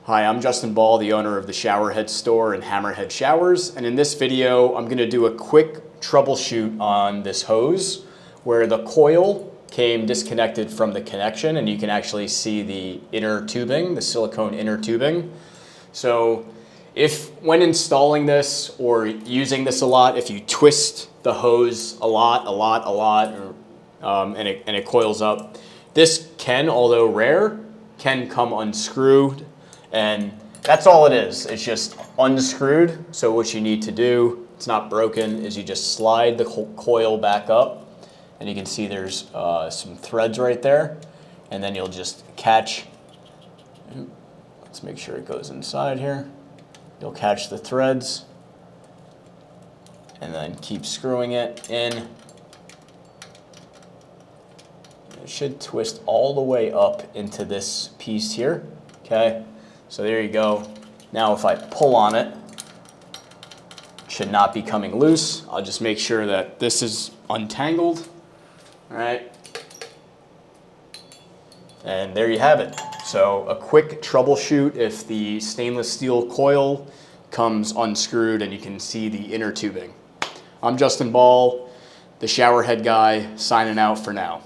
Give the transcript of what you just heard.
Hi, I'm Justin Ball, the owner of the HammerHead store and HammerHead Showers, and in this video I'm going to do a quick troubleshoot on this hose where the coil came disconnected from the connection, and you can actually see the inner tubing, the silicone inner tubing. So if when installing this or using this a lot, if you twist the hose a lot, and it coils up, this can, although rare, can come unscrewed. And that's all it is. It's just unscrewed. So what you need to do, it's not broken, is you just slide the coil back up, and you can see there's some threads right there. And then you'll just catch, let's make sure it goes inside here. You'll catch the threads and then keep screwing it in. It should twist all the way up into this piece here, okay? So there you go. Now if I pull on it, it should not be coming loose. I'll just make sure that this is untangled. All right. And there you have it. So a quick troubleshoot if the stainless steel coil comes unscrewed and you can see the inner tubing. I'm Justin Ball, the shower head guy, signing out for now.